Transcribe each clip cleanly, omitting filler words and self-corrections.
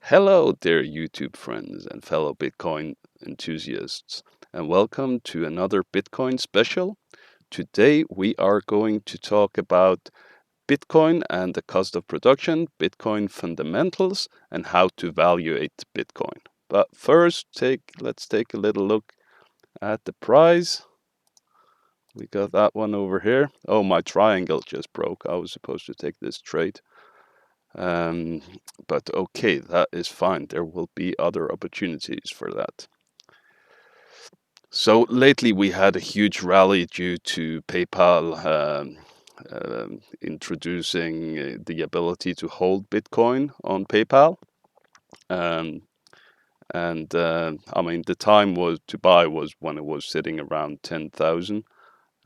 Hello there, YouTube friends and fellow Bitcoin enthusiasts, and welcome to another Bitcoin special. Today, we are going to talk about Bitcoin and the cost of production, Bitcoin fundamentals, and how to evaluate Bitcoin. But first, let's take a little look at the price. We got that one over here. Oh, my triangle just broke. I was supposed to take this trade. Um, but okay, that is fine. There will be other opportunities for that. So lately we had a huge rally due to PayPal introducing the ability to hold Bitcoin on PayPal. Um, and I mean, the time was to buy was when it was sitting around 10,000.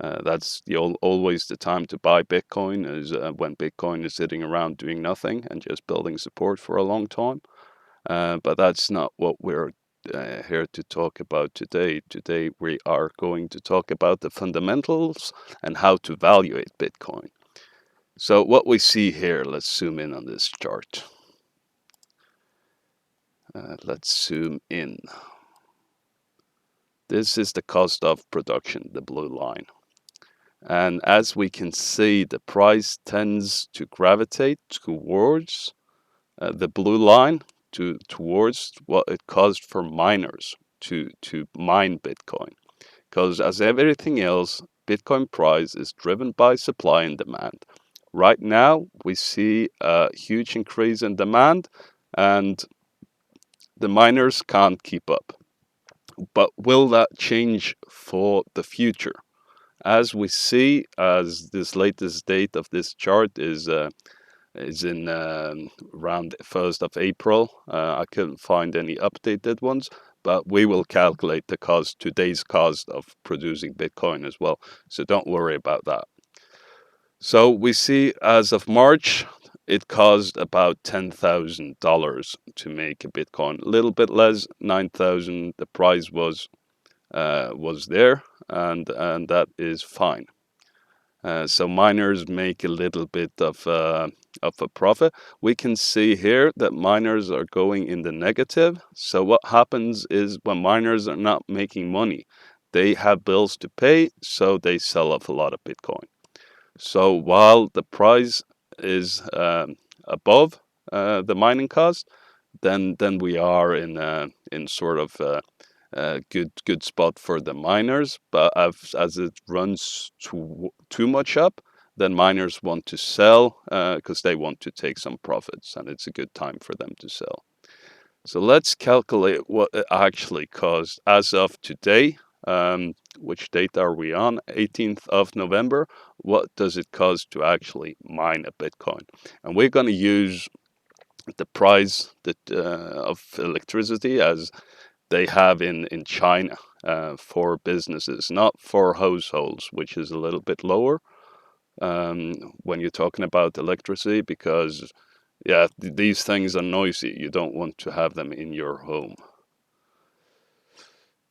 That's always the time to buy Bitcoin is when Bitcoin is sitting around doing nothing and just building support for a long time. But that's not what we're here to talk about today. Today we are going to talk about the fundamentals and how to evaluate Bitcoin. So what we see here, let's zoom in on this chart. Let's zoom in. This is the cost of production, the blue line. And as we can see, the price tends to gravitate towards the blue line, towards what it cost for miners to mine Bitcoin. Because as everything else, Bitcoin price is driven by supply and demand. Right now, we see a huge increase in demand, and the miners can't keep up. But will that change for the future? As we see, as this latest date of this chart is in around 1st of April. I couldn't find any updated ones, but we will calculate the cost, today's cost of producing Bitcoin as well. So don't worry about that. So we see as of March, it cost about $10,000 to make a Bitcoin. A little bit less, 9,000. The price was there, and that is fine. So miners make a little bit of a profit. We can see here that miners are going in the negative. So what happens is when miners are not making money, they have bills to pay, so they sell off a lot of Bitcoin. So while the price is above the mining cost, then we are in sort of good spot for the miners. But as it runs too much up, then miners want to sell because they want to take some profits, and it's a good time for them to sell. So let's calculate what it actually costs as of today. Which date are we on? 18th of November. What does it cost to actually mine a Bitcoin? And we're going to use the price of electricity as they have in China for businesses, not for households, which is a little bit lower when you're talking about electricity, because yeah, these things are noisy. You don't want to have them in your home.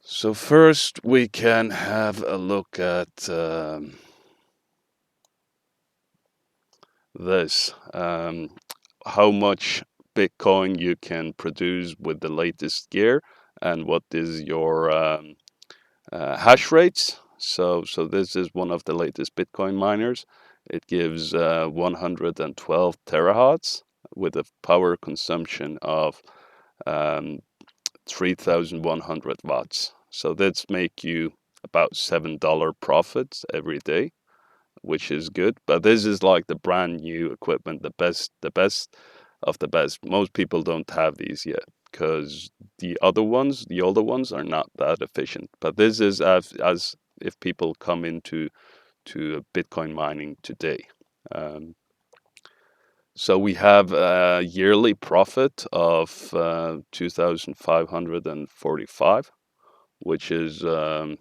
So first we can have a look at this. How much Bitcoin you can produce with the latest gear, and what is your hash rates. So this is one of the latest Bitcoin miners. It gives 112 terahertz with a power consumption of um, 3,100 watts. So that's make you about $7 profits every day, which is good. But this is like the brand new equipment, the best of the best. Most people don't have these yet because the older ones, are not that efficient. But this is as if people come into Bitcoin mining today. Um, so we have a yearly profit of 2,545, which is uh,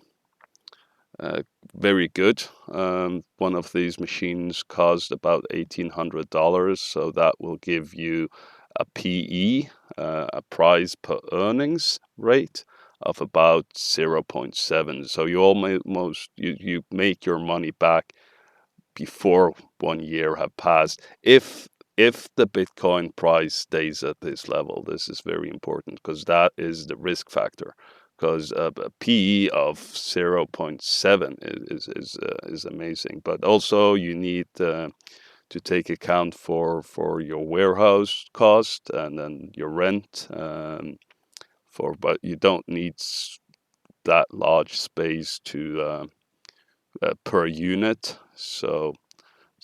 very good. One of these machines cost about $1,800, so that will give you a PE, a price per earnings rate of about 0.7. So you almost you make your money back before 1 year have passed if if the Bitcoin price stays at this level. This is very important because that is the risk factor. Because a PE of 0.7 is amazing, but also you need to take account for your warehouse cost and then your rent. But you don't need that large space to per unit, so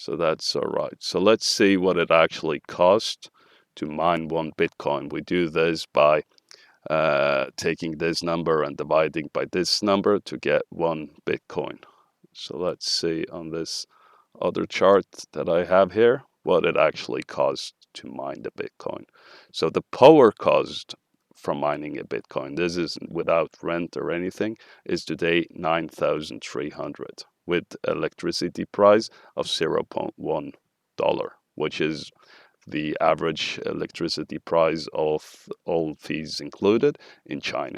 that's all right. So let's see what it actually costs to mine one Bitcoin. We do this by taking this number and dividing by this number to get one Bitcoin. So let's see on this other chart that I have here what it actually costs to mine the Bitcoin. So the power cost from mining a Bitcoin, this is without rent or anything, is today 9,300 with electricity price of $0.1, which is the average electricity price of all fees included in China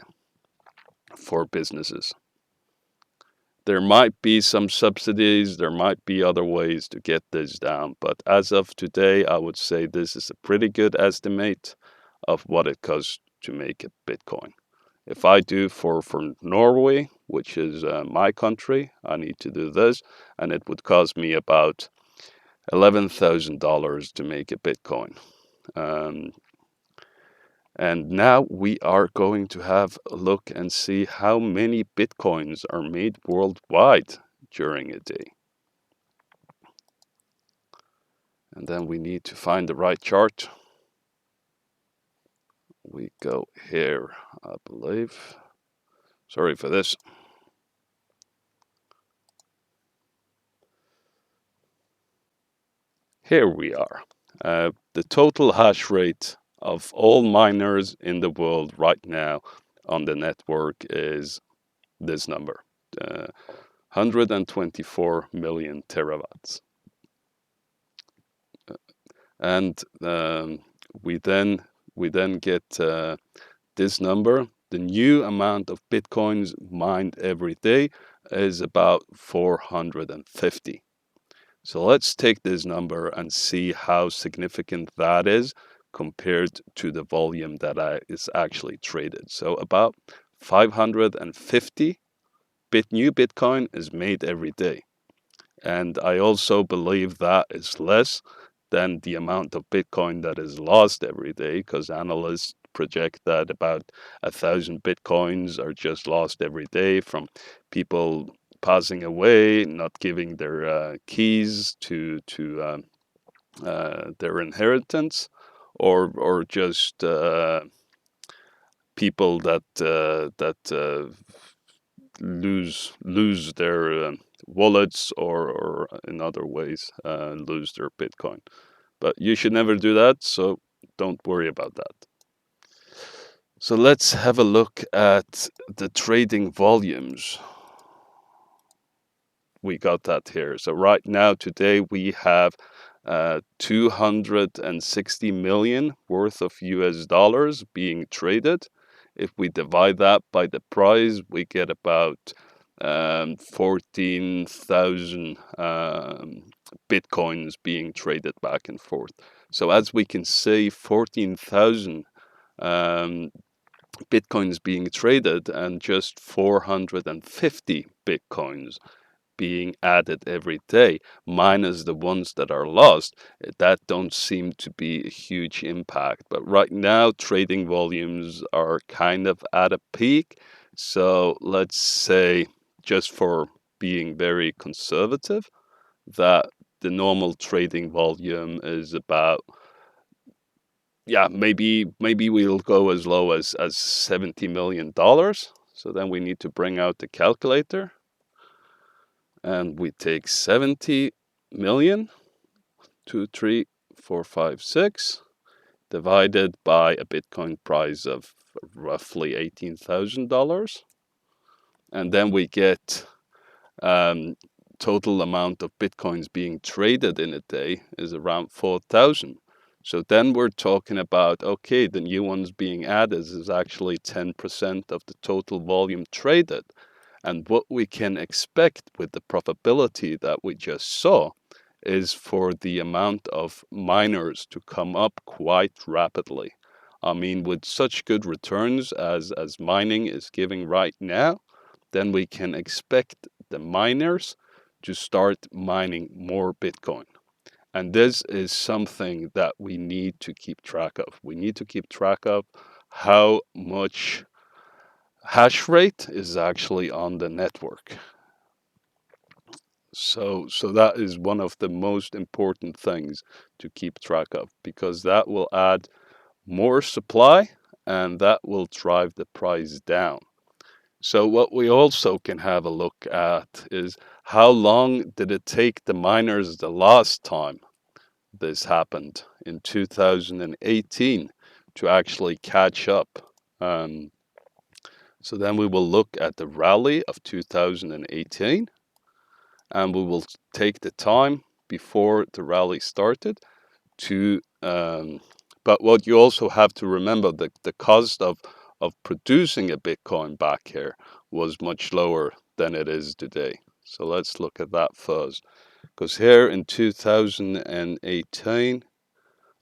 for businesses. There might be some subsidies, there might be other ways to get this down, but as of today, I would say this is a pretty good estimate of what it costs to make a Bitcoin. If I do for Norway, which is my country, I need to do this, and it would cost me about $11,000 to make a Bitcoin. And now we are going to have a look and see how many Bitcoins are made worldwide during a day. And then we need to find the right chart. We go here, I believe. Sorry for this. Here we are. The total hash rate of all miners in the world right now on the network is this number, 124 million terawatts. And we then get this number. The new amount of Bitcoins mined every day is about 450. So let's take this number and see how significant that is compared to the volume that is actually traded. So about 550 new Bitcoin is made every day. And I also believe that is less than the amount of Bitcoin that is lost every day, because analysts project that about 1,000 Bitcoins are just lost every day from people passing away, not giving their keys to their inheritance, or just people that lose their wallets or in other ways lose their Bitcoin. But you should never do that, so don't worry about that. So let's have a look at the trading volumes. We got that here. So right now, today, we have 260 million worth of US dollars being traded. If we divide that by the price, we get about 14,000 Bitcoins being traded back and forth. So as we can see, 14,000 Bitcoins being traded and just 450 Bitcoins being added every day, minus the ones that are lost, that don't seem to be a huge impact. But right now, trading volumes are kind of at a peak. So let's say, just for being very conservative, that the normal trading volume is about, maybe we'll go as low as $70 million. So then we need to bring out the calculator. And we take 70 million, 2, 3, 4, 5, 6, divided by a Bitcoin price of roughly $18,000. And then we get total amount of Bitcoins being traded in a day is around 4,000. So then we're talking about, okay, the new ones being added is actually 10% of the total volume traded. And what we can expect with the probability that we just saw is for the amount of miners to come up quite rapidly. I mean, with such good returns as mining is giving right now, then we can expect the miners to start mining more Bitcoin. And this is something that we need to keep track of. We need to keep track of how much hash rate is actually on the network. So that is one of the most important things to keep track of, because that will add more supply and that will drive the price down. So what we also can have a look at is how long did it take the miners the last time this happened in 2018 to actually catch up. Um, so then we will look at the rally of 2018 and we will take the time before the rally started to but what you also have to remember, the cost of producing a Bitcoin back here was much lower than it is today. So let's look at that first, because here in 2018,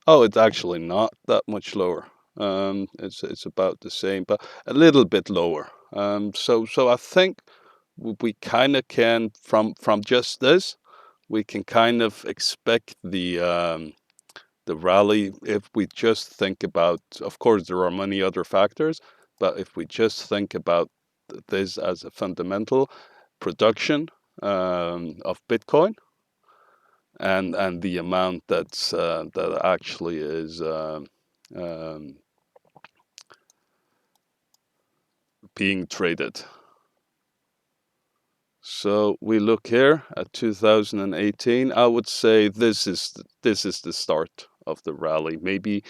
oh, it's actually not that much lower. It's about the same, but a little bit lower. So I think we kind of can, from just this, we can kind of expect the rally if we just think about. Of course, there are many other factors, but if we just think about this as a fundamental production of Bitcoin, and the amount that actually is um, being traded. So we look here at 2018. I would say this is the start of the rally. Maybe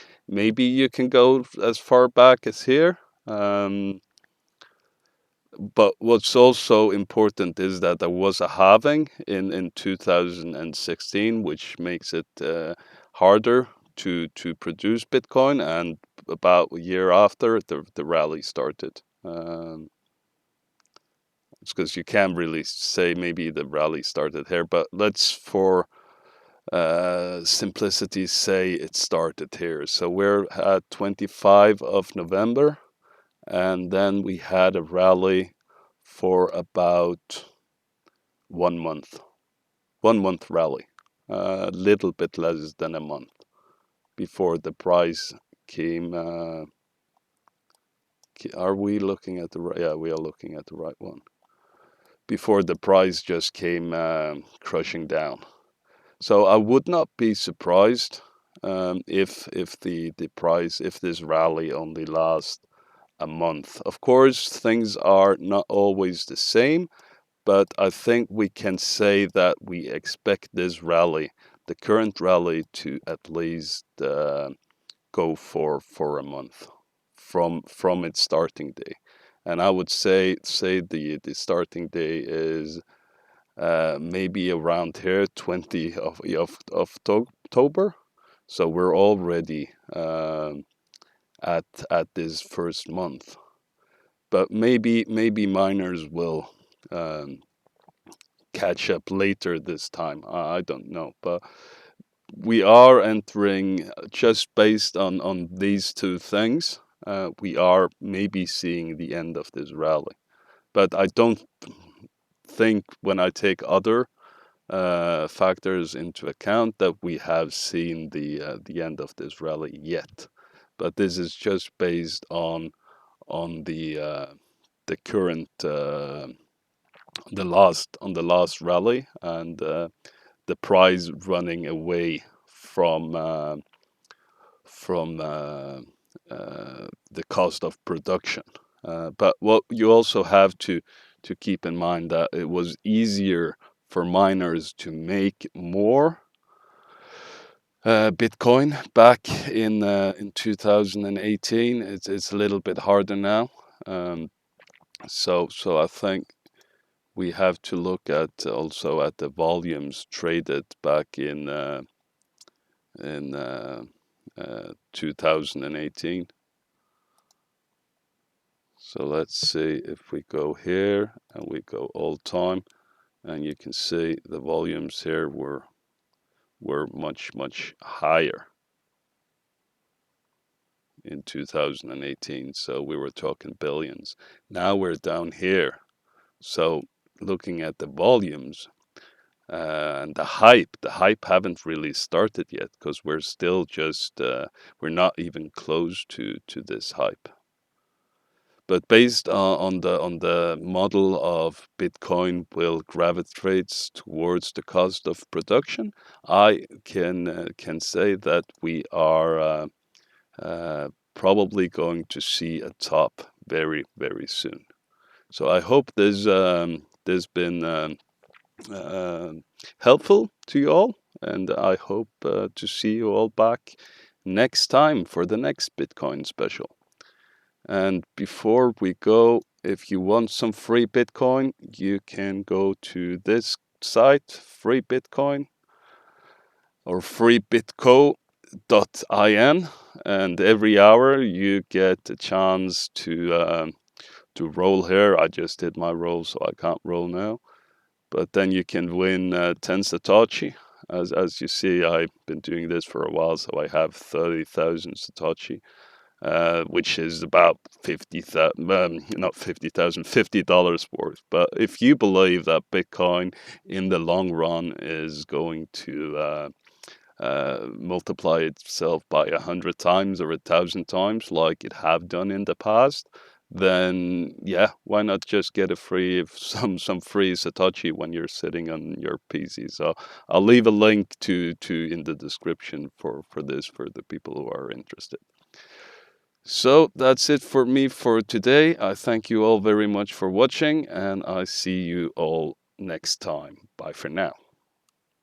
you can go as far back as here. But what's also important is that there was a halving in 2016, which makes it harder to produce Bitcoin. And about a year after, the rally started. It's because you can't really say maybe the rally started here, but let's, for simplicity's say, it started here. So we're at 25 of November, and then we had a rally for about 1 month. 1 month rally, a little bit less than a month before the price came. Are we looking at the right? Yeah, we are looking at the right one. Before the price just came crushing down. So I would not be surprised if the price, if this rally only lasts a month. Of course, things are not always the same, but I think we can say that we expect this rally, the current rally, to at least go for a month from its starting day. And I would say the starting day is maybe around here, 20 of October. So we're already at this first month. But maybe miners will um, catch up later this time. I don't know, but we are entering, just based on these two things. We are maybe seeing the end of this rally, but I don't think, when I take other factors into account, that we have seen the end of this rally yet. But this is just based on the current the last rally, and the price running away from the cost of production. But what you also have to keep in mind, that it was easier for miners to make more Bitcoin back in 2018. It's a little bit harder now. Um, so I think we have to look at also at the volumes traded back in 2018. So let's see if we go here and we go all time, and you can see the volumes here were were much, much higher in 2018. So we were talking billions. Now we're down here. So looking at the volumes and the hype haven't really started yet because we're still just we're not even close to this hype. But based on the model of Bitcoin will gravitates towards the cost of production, I can say that we are probably going to see a top very very soon. So I hope there's been uh, helpful to you all, and I hope to see you all back next time for the next Bitcoin special. And before we go, if you want some free Bitcoin, you can go to this site, Free Bitcoin or freebitco.in, and every hour you get a chance to roll here. I just did my roll, so I can't roll now. But then you can win 10 Satoshi. As you see, I've been doing this for a while, so I have 30,000 Satoshi, which is about 50,000, not 50,000, $50 worth. But if you believe that Bitcoin in the long run is going to multiply itself by 100 times or 1,000 times, like it have done in the past, then yeah, why not just get a free some free Satoshi when you're sitting on your PC? So I'll leave a link to in the description for this for the people who are interested. So that's it for me for today. I thank you all very much for watching, and I see you all next time. Bye for now.